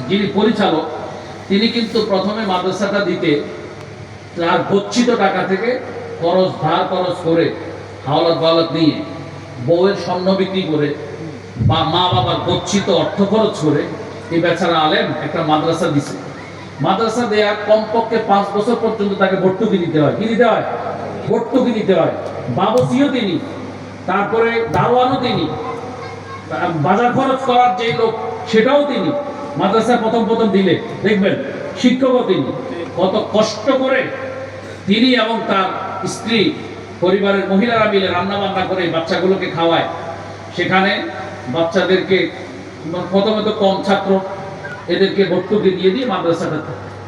যিনি পরিচালক তিনি কিন্তু প্রথমে মাদ্রাসাটা দিতে তার গচ্ছিত টাকা থেকে ধার খরচ করে হাওলাত বাওলাত নিয়ে বউয়ের স্বর্ণ বিক্রি করে বা মা বাবার গচ্ছিত অর্থ খরচ করে এই বেচারা আলেম একটা মাদ্রাসা দিছে। মাদ্রাসা দেয়া কমপক্ষে 5 বছর পর্যন্ত তাকে ভর্তুকি দিতে হয়। কি দিতে হয়? ভর্তুকি দিতে হয়। বাবুসিও তিনি, তারপরে দারোয়ানও তিনি, বাজার খরচ করার যে লোক সেটাও তিনি। মাদ্রাসা প্রথম দিলে দেখবেন শিক্ষকও তিনি। কত কষ্ট করে তিনি এবং তার স্ত্রী পরিবারের মহিলারা মিলে রান্না বান্না করে বাচ্চাগুলোকে খাওয়ায়। সেখানে বাচ্চাদেরকে প্রথমে তো কম ছাত্র, এদেরকে ভর্তুকি দিয়ে মাদ্রাসাটা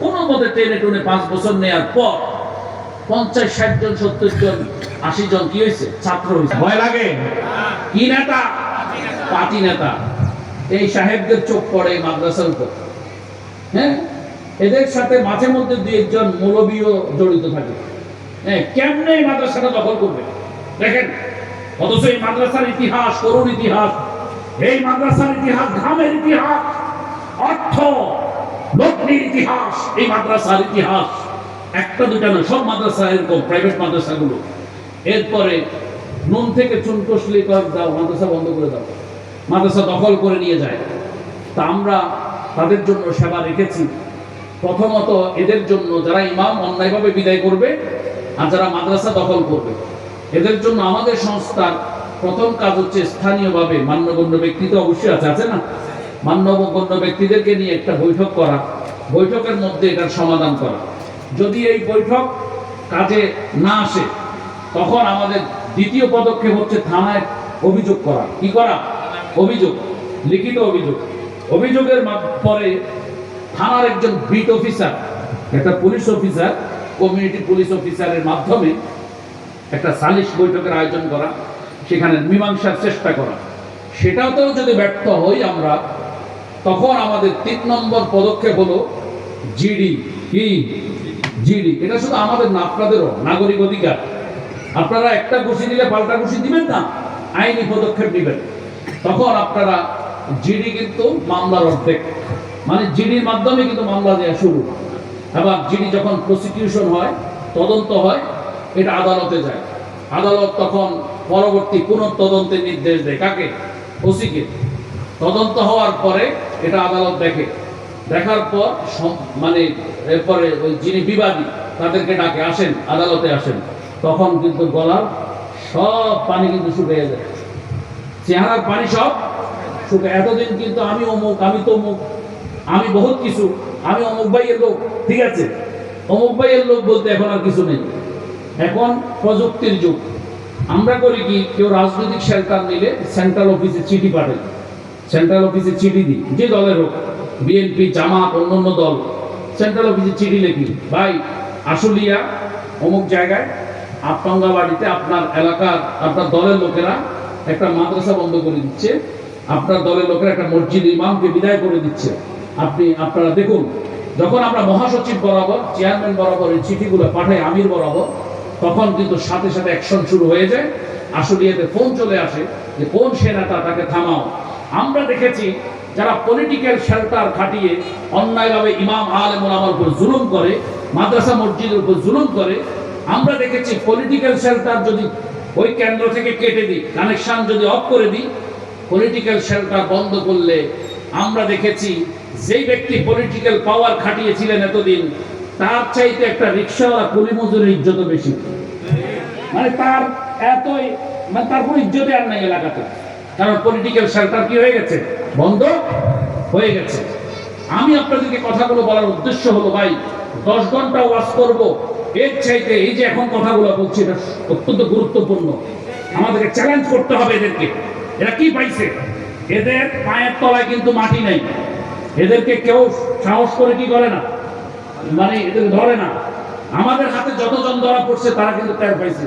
কোনো মতে টেনে টুনে 5 বছর নেওয়ার পর 50, 60 জন, 70 জন, 80 জন কি হয়েছে? ছাত্র হয়েছে। ভয় লাগে? কি নেতা? পার্টি নেতা। এই সাহেবদের চোখ পড়ে মাদ্রাসার উপর। হ্যাঁ, এদের সাথে মাঝে মধ্যে 2-1 জন মৌলবীও জড়িত থাকে। হ্যাঁ, কেমনে এই মাদ্রাসাটা দখল করবে দেখেন। অথচ এই মাদ্রাসার ইতিহাস করুণ ইতিহাস। এই মাদ্রাসার ইতিহাস ঘামের ইতিহাস, অর্থ লগ্নির ইতিহাস। এই মাদ্রাসার ইতিহাস একটা দুটা নয়, সব মাদ্রাসা এরকম, প্রাইভেট মাদ্রাসাগুলো। এরপরে নুন থেকে চুন কষলে দাও, মাদ্রাসা বন্ধ করে দাও, মাদ্রাসা দখল করে নিয়ে যায়। তা আমরা তাদের জন্য সেবা রেখেছি। প্রথমত এদের জন্য যারা ইমাম অন্যায়ভাবে বিদায় করবে আর যারা মাদ্রাসা দখল করবে, এদের জন্য আমাদের সংস্থার প্রথম কাজ হচ্ছে স্থানীয়ভাবে মান্যগণ্য ব্যক্তি তো অবশ্যই আছে না, মান্যগণ্য ব্যক্তিদেরকে নিয়ে একটা বৈঠক করা, বৈঠকের মধ্যে এটার সমাধান করা। যদি এই বৈঠক কাজে না আসে তখন আমাদের দ্বিতীয় পদক্ষেপ হচ্ছে থানায় অভিযোগ করা। কি করা? অভিযোগ, লিখিত অভিযোগ। অভিযোগের পরে থানার একজন বিট অফিসার, একটা পুলিশ অফিসার, কমিউনিটি পুলিশ অফিসারের মাধ্যমে একটা সালিশ বৈঠকের আয়োজন করা, সেখানে মীমাংসার চেষ্টা করা। সেটাতেও যদি ব্যর্থ হই আমরা, তখন আমাদের 3 নম্বর পদক্ষেপ হলো জিডি। কি জিডি? এটা শুধু আমাদের না, আপনাদেরও নাগরিক অধিকার। আপনারা একটা ঘুষি দিলে পাল্টা ঘুষি দিবেন না, আইনি পদক্ষেপ নেবেন। তখন আপনারা জিডি কিন্তু মামলার অর্ধেক, মানে জিডির মাধ্যমে কিন্তু মামলা দেওয়া শুরু। এবার জিডি যখন প্রসিকিউশন হয়, তদন্ত হয়, এটা আদালতে যায়। আদালত তখন পরবর্তী পুনঃতদন্তের নির্দেশ দেয়। কাকে? ওসিকে। তদন্ত হওয়ার পরে এটা আদালত দেখে, দেখার পর মানে এরপরে ওই যিনি বিবাদী তাদেরকে ডাকে, আসেন আদালতে আসেন। তখন কিন্তু গলার সব পানি কিন্তু শুকিয়ে যায়, চেহারার পানি সব শুকে। এতদিন কিন্তু আমি অমুক, আমি তমুক, আমি বহুত কিছু, আমি অমুক ভাইয়ের লোক, ঠিক আছে, অমুক ভাইয়ের লোক বলতে এখন আর কিছু নেই। এখন প্রযুক্তির যুগ। আমরা করি কি, কেউ রাজনৈতিক শেল্টার নিলে সেন্ট্রাল অফিসে চিঠি পাঠাই, সেন্ট্রাল অফিসে চিঠি দিই, যে দলের হোক, বিএনপি, জামাত, অন্যান্য দল, সেন্ট্রাল অফিসে চিঠি লিখি, ভাই আশুলিয়া অমুক জায়গায় আপঙ্গা বাড়িতে আপনার এলাকার, আপনার দলের লোকেরা একটা মাদ্রাসা বন্ধ করে দিচ্ছে, আপনার দলের লোকেরা একটা মসজিদ ইমামকে বিদায় করে দিচ্ছে, আপনারা দেখুন। যখন আমরা মহাসচিব বরাবর, চেয়ারম্যান বরাবর এই চিঠিগুলো পাঠাই, আমির বরাবর, তখন কিন্তু সাথে সাথে অ্যাকশন শুরু হয়ে যায়। আশুলিয়াতে ফোন চলে আসে যে কোন সেনাটা, তাকে থামাও। আমরা দেখেছি যারা পলিটিক্যাল শেল্টার খাটিয়ে অন্যায়ভাবে ইমাম আলেম ওলামার উপর জুলুম করে, মাদ্রাসা মসজিদের উপর জুলুম করে, আমরা দেখেছি পলিটিক্যাল শেল্টার যদি ওই কেন্দ্র থেকে কেটে দিই, কানেকশন যদি অফ করে দিই, পলিটিক্যাল শেল্টার বন্ধ করলে আমরা দেখেছি যেই ব্যক্তি পলিটিক্যাল পাওয়ার খাটিয়েছিলেন এতদিন, তার চাইতে একটা রিক্সাওয়ালা কুলি মজুরের ইজ্জত বেশি। মানে তার এতই, মানে তার কোনো ইজ্জতে আর নাই এলাকাতে, কারণ পলিটিক্যাল শেল্টার কি হয়ে গেছে? বন্ধ হয়ে গেছে। আমি আপনাদেরকে কথাগুলো বলার উদ্দেশ্য হলো, ভাই 10 ঘন্টা ওয়াজ করব, এর চাইতে এই যে এখন কথাগুলো বলছি এটা অত্যন্ত গুরুত্বপূর্ণ। আমাদেরকে চ্যালেঞ্জ করতে হবে এদেরকে। এরা কি পাইছে? এদের পায়ের তলায় কিন্তু মাটি নাই। এদেরকে কেউ সাহস করে কি করে না, মানে এদের ধরে না। আমাদের হাতে যতজন ধরা পড়ছে তারা কিন্তু টের পাইছে।